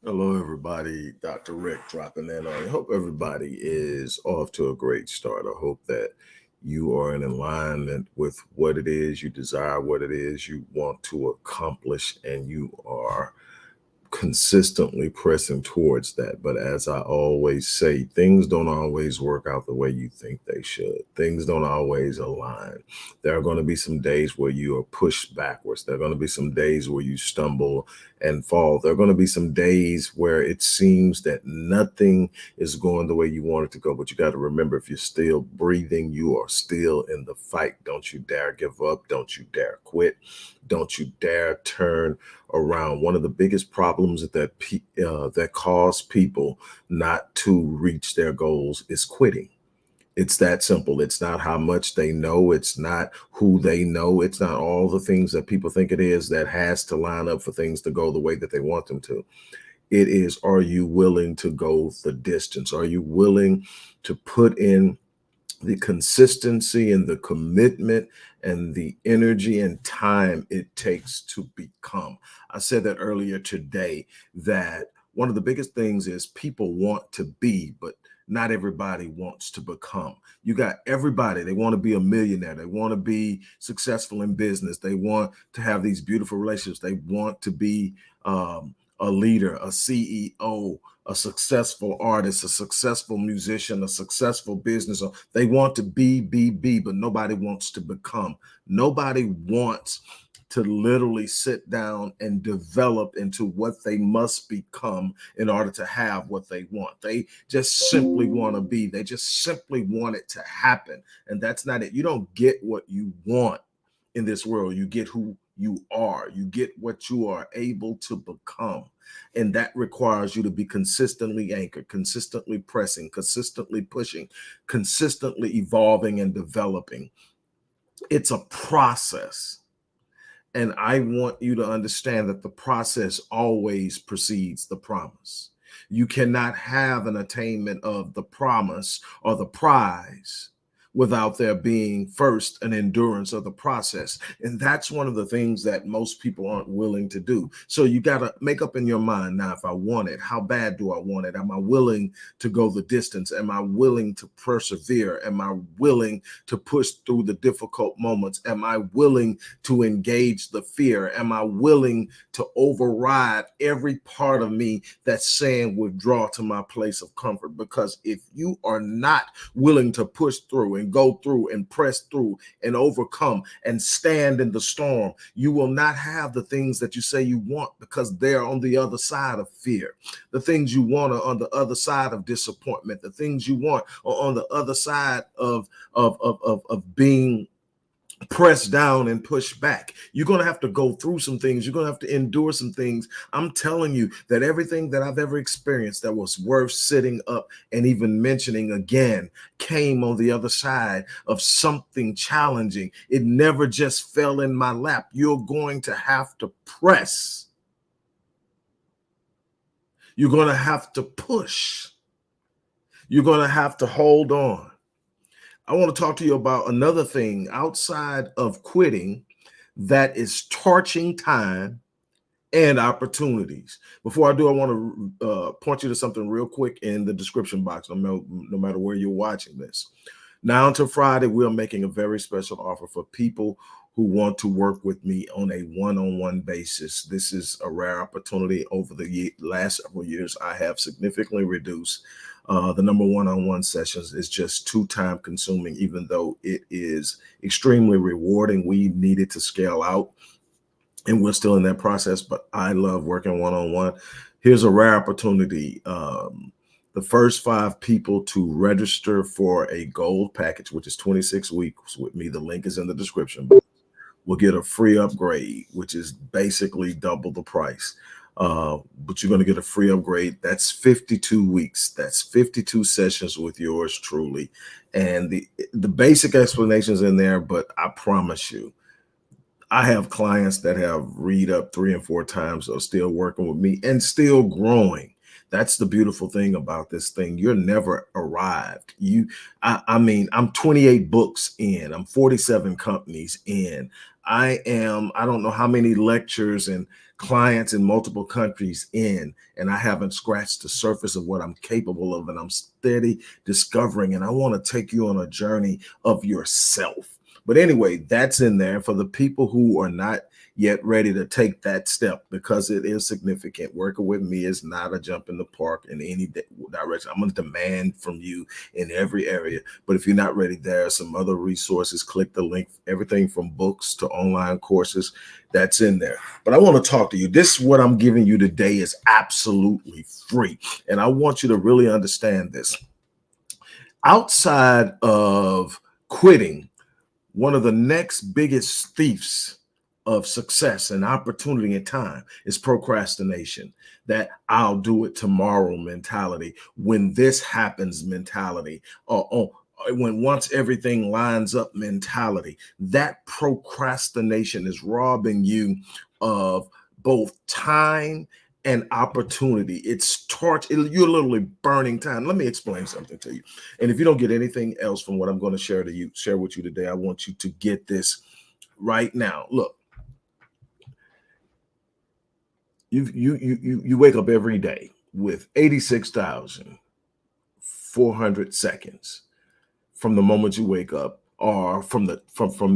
Hello, everybody. Dr. Rick dropping in on you. Hope everybody is off to a great start. I hope that you are in alignment with what it is you desire, what it is you want to accomplish, and you are consistently pressing towards that. But as I always say, things don't always work out the way you think they should. Things don't always align. There are going to be some days where you are pushed backwards. There are going to be some days where you stumble and fall. There are going to be some days where it seems that nothing is going the way you want it to go. But you got to remember, if you're still breathing, you are still in the fight. Don't you dare give up. Don't you dare quit. Don't you dare turn around. One of the biggest problems that cause people not to reach their goals is quitting. It's that simple. It's not how much they know. It's not who they know. It's not all the things that people think it is that has to line up for things to go the way that they want them to. It is, are you willing to go the distance? Are you willing to put in the consistency and the commitment and the energy and time it takes to become? I said that earlier today, that one of the biggest things is people want to be, but not everybody wants to become. You got everybody, they want to be a millionaire, they want to be successful in business, they want to have these beautiful relationships, they want to be a leader, a CEO, a successful artist, a successful musician, a successful business. They want to be, but nobody wants to become. Nobody wants to literally sit down and develop into what they must become in order to have what they want. They just simply want to be. They just simply want it to happen. And that's not it. You don't get what you want in this world. You get who you are. You get what you are able to become. And that requires you to be consistently anchored, consistently pressing, consistently pushing, consistently evolving and developing. It's a process. And I want you to understand that the process always precedes the promise. You cannot have an attainment of the promise or the prize without there being first an endurance of the process. And that's one of the things that most people aren't willing to do. So you got to make up in your mind, now, if I want it, how bad do I want it? Am I willing to go the distance? Am I willing to persevere? Am I willing to push through the difficult moments? Am I willing to engage the fear? Am I willing to override every part of me that's saying withdraw to my place of comfort? Because if you are not willing to push through and go through and press through and overcome and stand in the storm, you will not have the things that you say you want, because they're on the other side of fear. The things you want are on the other side of disappointment. The things you want are on the other side of being press down and push back. You're going to have to go through some things. You're going to have to endure some things. I'm telling you that everything that I've ever experienced that was worth sitting up and even mentioning again came on the other side of something challenging. It never just fell in my lap. You're going to have to press. You're going to have to push. You're going to have to hold on. I want to talk to you about another thing outside of quitting that is torching time and opportunities. Before I do, I want to point you to something real quick in the description box, no matter where you're watching this. Now until Friday, we're making a very special offer for people who want to work with me on a one-on-one basis. This is a rare opportunity. Over the last several years, I have significantly reduced the number one-on-one sessions. Is just too time consuming, even though it is extremely rewarding. We needed to scale out, and we're still in that process, but I love working one-on-one. Here's a rare opportunity. The first 5 people to register for a gold package, which is 26 weeks with me, the link is in the description, will get a free upgrade, which is basically double the price. But you're going to get a free upgrade. That's 52 weeks. That's 52 sessions with yours truly. And the basic explanations in there, but I promise you, I have clients that have read up 3 and 4 times, are still working with me and still growing. That's the beautiful thing about this thing. You're never arrived. I mean, I'm 28 books in, I'm 47 companies in. I don't know how many lectures and clients in multiple countries in, and I haven't scratched the surface of what I'm capable of, and I'm steady discovering, and I want to take you on a journey of yourself. But anyway, that's in there for the people who are not yet ready to take that step, because it is significant. Working with me is not a jump in the park in any direction. I'm going to demand from you in every area. But if you're not ready, there are some other resources. Click the link, everything from books to online courses, that's in there. But I want to talk to you. This, what I'm giving you today, is absolutely free. And I want you to really understand this. Outside of quitting, one of the next biggest thieves of success and opportunity and time is procrastination. That I'll do it tomorrow mentality, when this happens mentality, or when once everything lines up mentality. That procrastination is robbing you of both time and opportunity. You're literally burning time. Let me explain something to you. And if you don't get anything else from what I'm going to share with you today, I want you to get this right now. Look, you wake up every day with 86,400 seconds from the moment you wake up, or from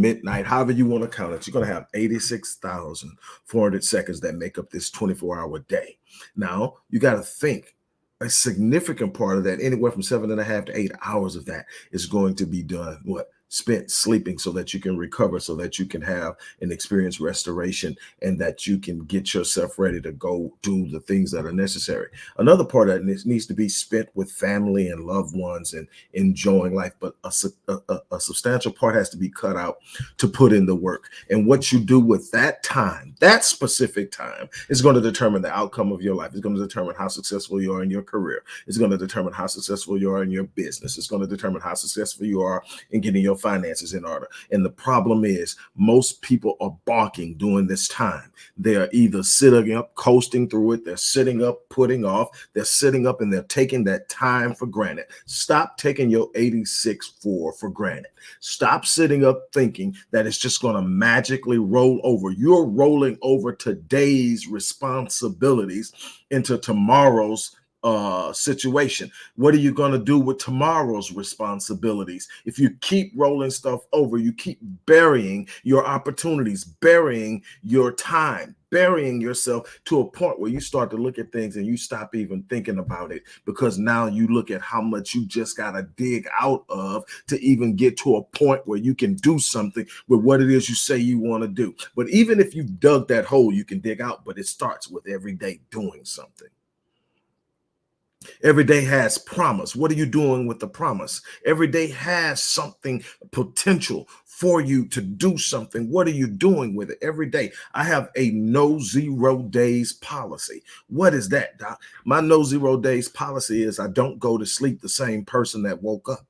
midnight, however you want to count it. You're going to have 86,400 seconds that make up this 24-hour day. Now, you got to think, a significant part of that, anywhere from 7.5 to 8 hours of that, is going to be done spent sleeping, so that you can recover, so that you can have and experience restoration, and that you can get yourself ready to go do the things that are necessary. Another part of that needs to be spent with family and loved ones and enjoying life. But a substantial part has to be cut out to put in the work. And what you do with that time, that specific time, is going to determine the outcome of your life. It's going to determine how successful you are in your career. It's going to determine how successful you are in your business. It's going to determine how successful you are in getting your finances in order. And the problem is, most people are balking during this time. They are either sitting up, coasting through it. They're sitting up, putting off. They're sitting up, and they're taking that time for granted. Stop taking your 86.4 for granted. Stop sitting up thinking that it's just going to magically roll over. You're rolling over today's responsibilities into tomorrow's situation. What are you going to do with tomorrow's responsibilities? If you keep rolling stuff over, you keep burying your opportunities, burying your time, burying yourself, to a point where you start to look at things and you stop even thinking about it, because now you look at how much you just got to dig out of to even get to a point where you can do something with what it is you say you want to do. But even if you dug that hole, you can dig out, but it starts with every day doing something. Every day has promise. What are you doing with the promise? Every day has something potential for you to do something. What are you doing with it every day? I have a no 0 days policy. What is that, Doc? My no 0 days policy is I don't go to sleep the same person that woke up.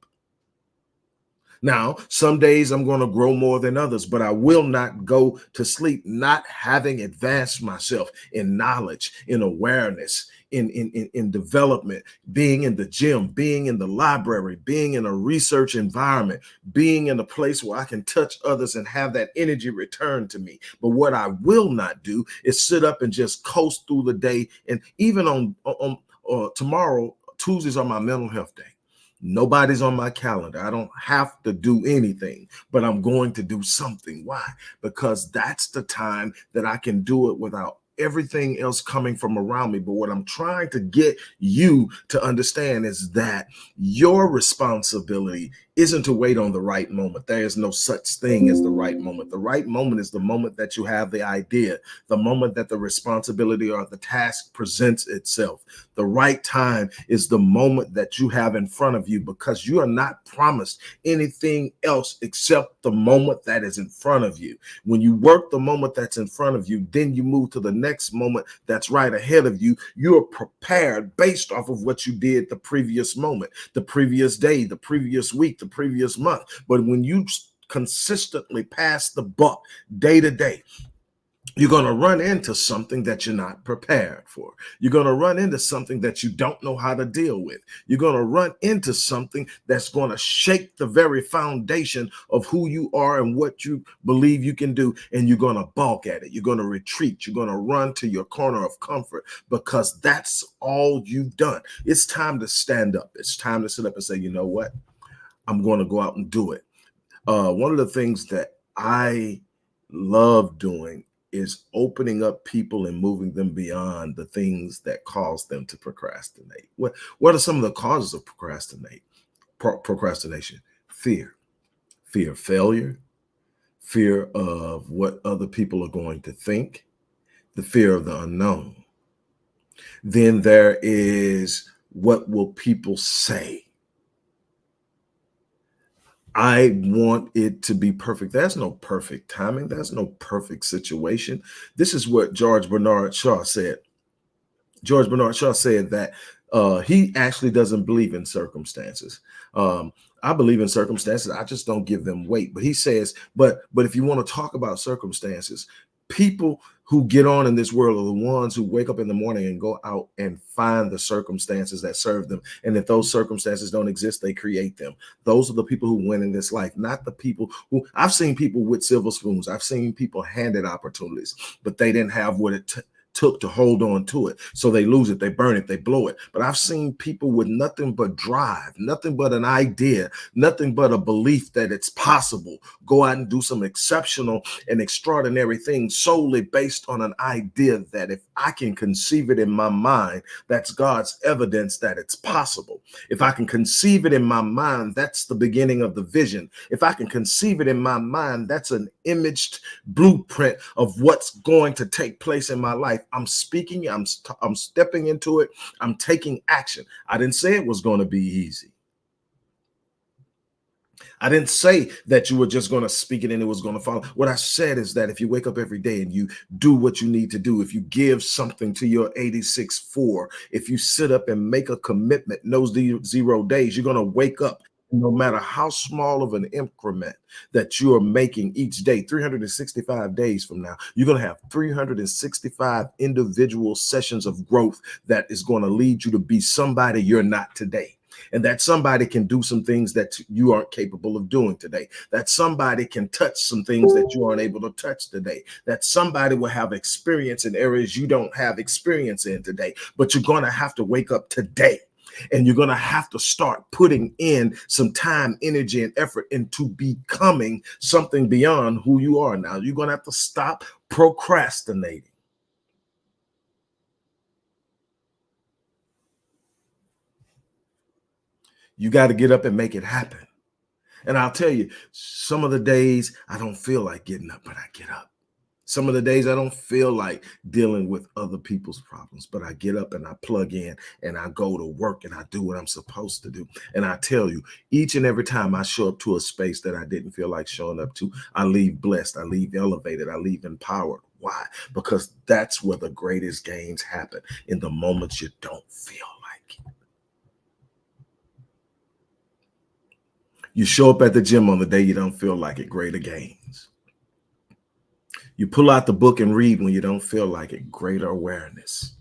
Now, some days I'm going to grow more than others, but I will not go to sleep not having advanced myself in knowledge, in awareness, in development, being in the gym, being in the library, being in a research environment, being in a place where I can touch others and have that energy returned to me. But what I will not do is sit up and just coast through the day. And even on tomorrow, Tuesdays are my mental health day. Nobody's on my calendar. I don't have to do anything, but I'm going to do something. Why? Because that's the time that I can do it without everything else coming from around me. But what I'm trying to get you to understand is that your responsibility isn't to wait on the right moment. There is no such thing as the right moment. The right moment is the moment that you have the idea, the moment that the responsibility or the task presents itself. The right time is the moment that you have in front of you, because you are not promised anything else except the moment that is in front of you. When you work the moment that's in front of you, then you move to the next moment that's right ahead of you. You're prepared based off of what you did the previous moment, the previous day, the previous week, the previous month. But when you consistently pass the buck day to day, You're going to run into something that you're not prepared for. You're going to run into something that you don't know how to deal with. You're going to run into something that's going to shake the very foundation of who you are and what you believe you can do. And you're going to balk at it. You're going to retreat. You're going to run to your corner of comfort because that's all you've done. It's time to stand up. It's time to sit up and say, you know what? I'm going to go out and do it. One of the things that I love doing is opening up people and moving them beyond the things that cause them to procrastinate. What are some of the causes of procrastination? Fear of failure, fear of what other people are going to think, the fear of the unknown. Then there is what will people say? I want it to be perfect. There's no perfect timing. There's no perfect situation. This is what George Bernard Shaw said. George Bernard Shaw said that he actually doesn't believe in circumstances. I believe in circumstances. I just don't give them weight. But he says, but if you want to talk about circumstances, people who get on in this world are the ones who wake up in the morning and go out and find the circumstances that serve them. And if those circumstances don't exist, they create them. Those are the people who win in this life, not the people who I've seen people with silver spoons. I've seen people handed opportunities, but they didn't have what it took to hold on to it. So they lose it, they burn it, they blow it. But I've seen people with nothing but drive, nothing but an idea, nothing but a belief that it's possible, go out and do some exceptional and extraordinary things solely based on an idea that if I can conceive it in my mind, that's God's evidence that it's possible. If I can conceive it in my mind, that's the beginning of the vision. If I can conceive it in my mind, that's an imaged blueprint of what's going to take place in my life. I'm speaking, I'm stepping into it, I'm taking action. I didn't say it was going to be easy. I didn't say that you were just going to speak it and it was going to follow. What I said is that if you wake up every day and you do what you need to do, if you give something to your 86-4, if you sit up and make a commitment, no 0 days, you're going to wake up. No matter how small of an increment that you are making each day, 365 days from now, you're going to have 365 individual sessions of growth that is going to lead you to be somebody you're not today. And that somebody can do some things that you aren't capable of doing today. That somebody can touch some things that you aren't able to touch today. That somebody will have experience in areas you don't have experience in today. But you're going to have to wake up today. And you're going to have to start putting in some time, energy, and effort into becoming something beyond who you are now. You're going to have to stop procrastinating. You got to get up and make it happen. And I'll tell you, some of the days I don't feel like getting up, but I get up. Some of the days I don't feel like dealing with other people's problems, but I get up and I plug in and I go to work and I do what I'm supposed to do. And I tell you, each and every time I show up to a space that I didn't feel like showing up to, I leave blessed, I leave elevated, I leave empowered. Why? Because that's where the greatest gains happen, in the moments you don't feel like it. You show up at the gym on the day you don't feel like it, greater gains. You pull out the book and read when you don't feel like it, greater awareness.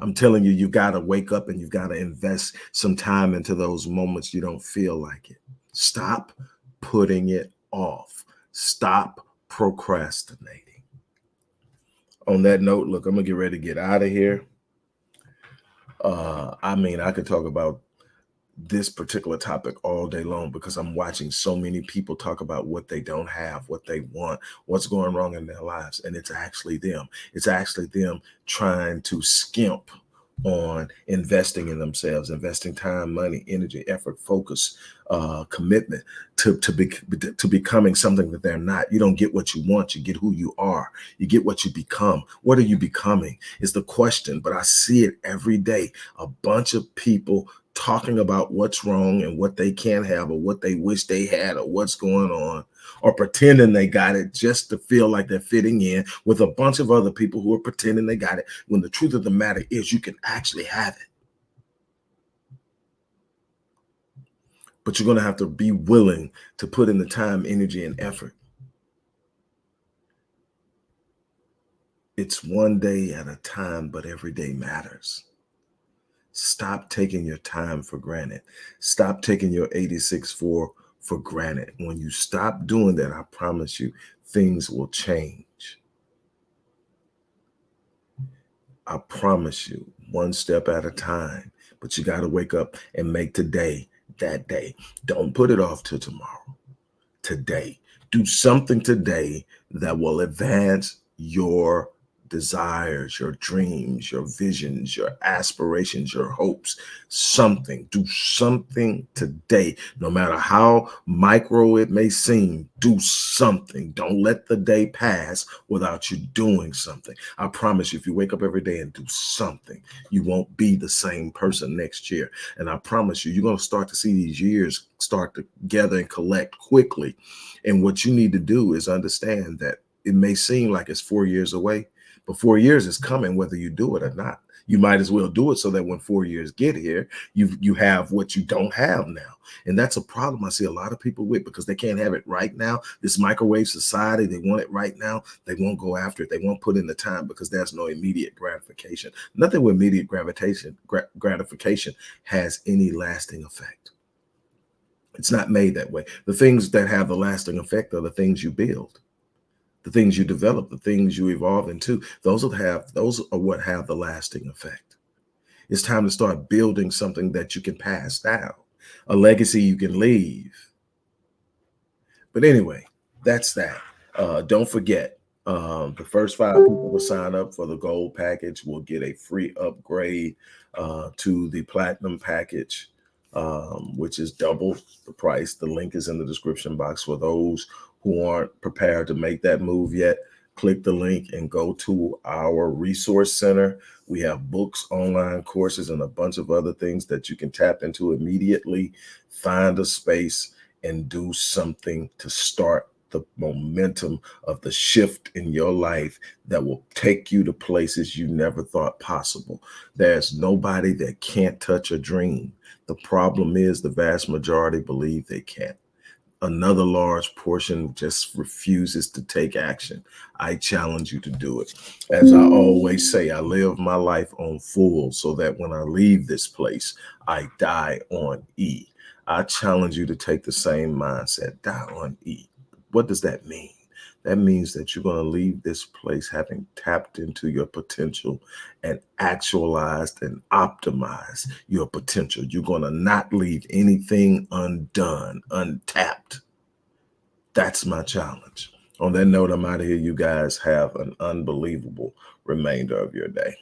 I'm telling you, you got to wake up and you've got to invest some time into those moments you don't feel like it. Stop putting it off. Stop procrastinating. On that note, look, I'm going to get ready to get out of here. I could talk about this particular topic all day long because I'm watching so many people talk about what they don't have, what they want, what's going wrong in their lives. And it's actually them. It's actually them trying to skimp on investing in themselves, investing time, money, energy, effort, focus, commitment to becoming something that they're not. You don't get what you want, you get who you are. You get what you become. What are you becoming is the question, but I see it every day. A bunch of people talking about what's wrong and what they can't have or what they wish they had or what's going on, or pretending they got it just to feel like they're fitting in with a bunch of other people who are pretending they got it, when the truth of the matter is you can actually have it. But you're going to have to be willing to put in the time, energy, and effort. It's one day at a time, but every day matters. Stop taking your time for granted. Stop taking your 86.4 for granted. When you stop doing that, I promise you, things will change. I promise you, one step at a time. But you got to wake up and make today that day. Don't put it off till tomorrow. Today. Do something today that will advance your desires, your dreams, your visions, your aspirations, your hopes. Something. Do something today. No matter how micro it may seem, do something. Don't let the day pass without you doing something. I promise you, if you wake up every day and do something, you won't be the same person next year. And I promise you, you're going to start to see these years start to gather and collect quickly. And what you need to do is understand that it may seem like it's 4 years away, but 4 years is coming whether you do it or not. You might as well do it so that when 4 years get here, you have what you don't have now. And that's a problem I see a lot of people with, because they can't have it right now. This microwave society, they want it right now. They won't go after it. They won't put in the time because there's no immediate gratification. Nothing with immediate gratification has any lasting effect. It's not made that way. The things that have the lasting effect are the things you build, the things you develop, the things you evolve into. Those are what have the lasting effect. It's time to start building something that you can pass down, a legacy you can leave. But anyway, that's that. Don't forget, the first 5 people will sign up for the gold package will get a free upgrade to the platinum package, which is double the price. The link is in the description box. For those who aren't prepared to make that move yet, click the link and go to our resource center. We have books, online courses, and a bunch of other things that you can tap into immediately. Find a space and do something to start the momentum of the shift in your life that will take you to places you never thought possible. There's nobody that can't touch a dream. The problem is the vast majority believe they can't. Another large portion just refuses to take action. I challenge you to do it. As I always say, I live my life on full so that when I leave this place, I die on E. I challenge you to take the same mindset, die on E. What does that mean? That means that you're going to leave this place having tapped into your potential and actualized and optimized your potential. You're going to not leave anything undone, untapped. That's my challenge. On that note, I'm out of here. You guys have an unbelievable remainder of your day.